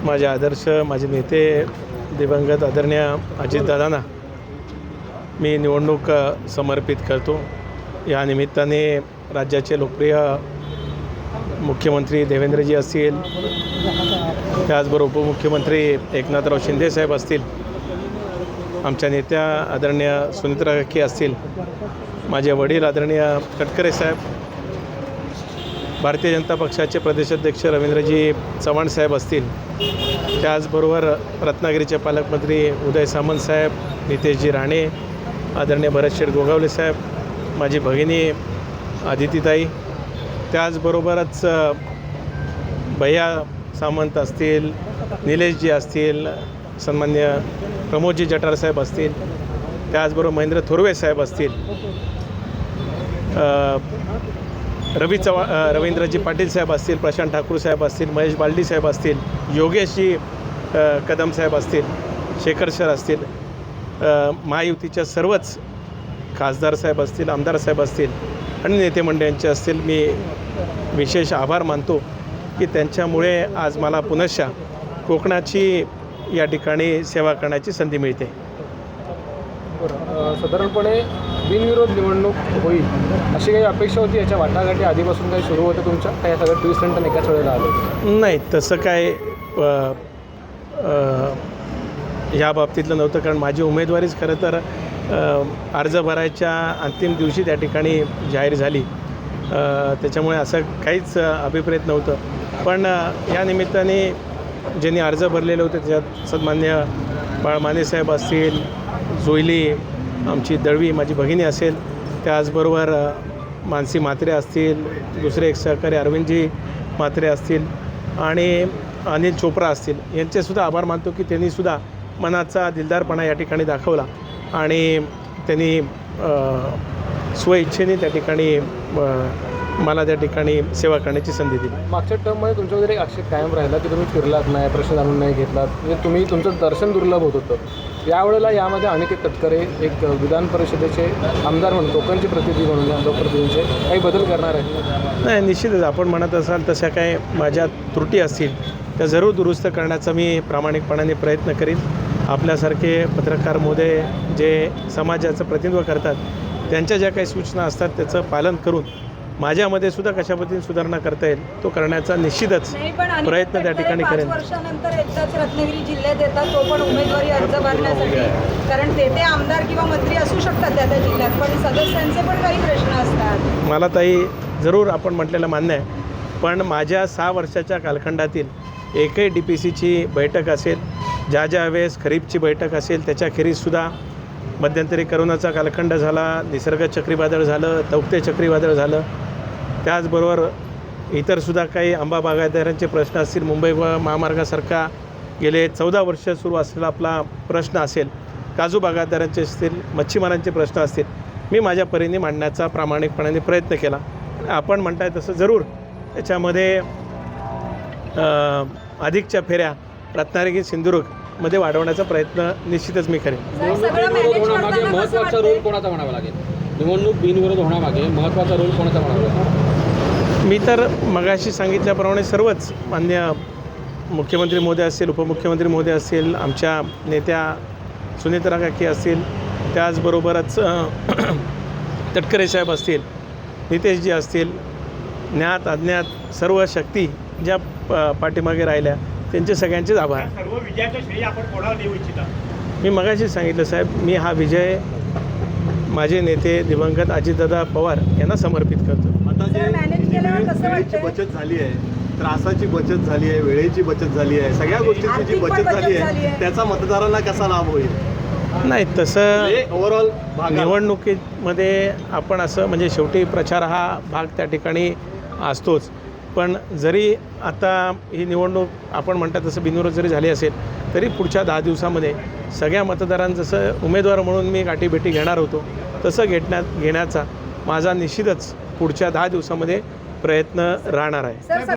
माझे आदर्श माझे नेते दिवंगत आदरणीय अजितदादांना मी निवडणूक समर्पित करतो। या निमित्ताने राज्याचे लोकप्रिय मुख्यमंत्री देवेंद्रजी असतील, त्याचबरोबर उपमुख्यमंत्री एकनाथराव शिंदे साहेब असतील, आमच्या नेत्या आदरणीय सुनीत्रा काकी असतील, माझे वडील आदरणीय तटकरे साहेब, भारतीय जनता पक्षाचे प्रदेशाध्यक्ष रवींद्रजी चव्हाण साहेब असतील, त्याचबरोबर रत्नागिरीचे पालकमंत्री उदय सामंत साहेब, नितेशजी राणे, आदरणीय भरतशेठ गोगावले साहेब, माझी भगिनी आदितीताई, त्याचबरोबरच भैया सामंत असतील, निलेशजी असतील, सन्मान्य प्रमोदजी जठार साहेब असतील, त्याचबरोबर महेंद्र थोरवे साहेब असतील, रवींद्रजी पाटील साहेब असतील, प्रशांत ठाकूर साहेब असतील, महेश बालडी साहेब असतील, योगेशजी कदम साहेब असतील, शेखर सर असतील, महायुतीच्या सर्वच खासदार साहेब असतील, आमदार साहेब असतील आणि नेते मंडळींचे असतील, मी विशेष आभार मानतो की त्यांच्यामुळे आज मला पुनश्च कोकणाची या ठिकाणी सेवा करण्याची संधी मिळते। साधारणपणे बिनविरोध निवडणूक होईल अशी काही अपेक्षा होती? याच्या वाटाघाटी आधीपासून काही सुरू होतं तुमच्या? काही सगळं ट्विस्ट आणि एकाच वेळेला आलं? नाही, तसं काय ह्या बाबतीतलं नव्हतं, कारण माझी उमेदवारीच खरं तर अर्ज भरायच्या अंतिम दिवशी त्या ठिकाणी जाहीर झाली, त्याच्यामुळे असं काहीच अभिप्रेत नव्हतं। पण या निमित्ताने ज्यांनी अर्ज भरलेले होते त्याच्यात सन्मान्य बाळमाने साहेब असतील, जोयली आमची दळवी माझी भगिनी असेल, त्याचबरोबर मानसी म्हात्रे असतील, दुसरे एक सहकारी अरविंदजी म्हात्रे असतील आणि अनिल चोप्रा असतील, यांचेसुद्धा आभार मानतो की त्यांनीसुद्धा मनाचा दिलदारपणा या ठिकाणी दाखवला आणि त्यांनी स्वइच्छेने त्या ठिकाणी मला त्या ठिकाणी सेवा करण्याची संधी दिली। मागच्या टर्ममध्ये तुमच्याकडे एक आक्षेप कायम राहिला की तुम्ही फिरलात नाही, प्रश्न जाणून नाही घेतलात, म्हणजे तुमचं दर्शन दुर्लभ होत होतं। यावेळेला यामध्ये अनिकेत तटकरे एक विधान परिषदेचे आमदार म्हणून कोकणचे प्रतिनिधी म्हणून लोकप्रतिनिधींचे काही बदल करणार आहे? नाही, निश्चितच आपण म्हणत असाल तशा काही माझ्या त्रुटी असतील त्या जरूर दुरुस्त करण्याचा मी प्रामाणिकपणाने प्रयत्न करीन। आपल्यासारखे पत्रकार महोदय जे समाजाचं प्रतिनिधित्व करतात त्यांच्या ज्या काही सूचना असतात त्याचं पालन करून माझ्यामध्ये सुद्धा कशा पद्धतीने सुधारणा करता येईल तो करण्याचा निश्चितच प्रयत्न त्या ठिकाणी करेन। 5 वर्षानंतर एकदाच रत्नागिरी जिल्ह्यात येतात, तो पण उमेदवारी अर्ज भरण्यासाठी, कारण तेथे आमदार किंवा मंत्री असू शकतात त्या जिल्ह्यात, पण सदस्यांचे पण काही प्रश्न असतात। मला ताई जरूर आपण म्हटलेलं मान्य आहे, पण माझ्या 6 वर्षाच्या कालखंडातील एकही DPCची बैठक असेल, ज्या वेळेस खरीपची बैठक असेल, त्याच्याखेरीजसुद्धा मध्यंतरी करोनाचा कालखंड झाला, निसर्ग चक्रीवादळ झालं, तौक्ते चक्रीवादळ झालं, त्याचबरोबर इतरसुद्धा काही आंबा बागायतदारांचे प्रश्न असतील, मुंबई महामार्गासारखा गेले 14 वर्ष सुरू असलेला आपला प्रश्न असेल, काजू बागायतदारांचे असतील, मच्छीमारांचे प्रश्न असतील, मी माझ्या परीने मांडण्याचा प्रामाणिकपणाने प्रयत्न केला। आपण म्हणताय तसं जरूर त्याच्यामध्ये अधिकच्या फेऱ्या रत्नागिरी सिंधुदुर्गमध्ये वाढवण्याचा प्रयत्न निश्चितच मी करेन। महत्त्वाचा रोल कोणाचा म्हणावा लागेल? निवडणूक बिनविरोध होण्यामागे महत्त्वाचा रोल कोणाचा म्हणावा लागेल? मी तर मगाशी सांगितल्याप्रमाणे सर्वच मान्य मुख्यमंत्री महोदय असतील, उपमुख्यमंत्री महोदय असतील, आमच्या नेत्या सुनीत्रा काकी असतील, त्याचबरोबरच तटकरे साहेब असतील, नितेशजी असतील, ज्ञात अज्ञात सर्व शक्ती ज्या पाठीमागे राहिल्या त्यांचे सगळ्यांचेच आभार। सर्व विजयाचं श्रेय आपण कोणाला देऊ इच्छिता? मी मगाशी सांगितलं साहेब, मी हा विजय माझे नेते दिवंगत अजितदादा पवार यांना समर्पित करतो। आता जे कसं वेळेची बचत झाली आहे, त्रासाची बचत झाली आहे, वेळेची बचत झाली आहे, सगळ्या गोष्टींची जी बचत झाली आहे त्याचा मतदारांना कसा लाभ होईल? नाही, तसं ओव्हरऑल निवडणुकीमध्ये आपण असं म्हणजे शेवटी प्रचार हा भाग त्या ठिकाणी असतोच, पण जरी आता ही निवडणूक आपण म्हणतात तसं बिनविरोध जरी झाली असेल तरी पुढच्या 10 दिवसामध्ये सगळ्या मतदारांचं जसं उमेदवार म्हणून मी गाठीभेटी घेणार होतो तसं घेण्याचा माझा निश्चितच पुढच्या 10 दिवसामध्ये प्रयत्न राहणार आहे।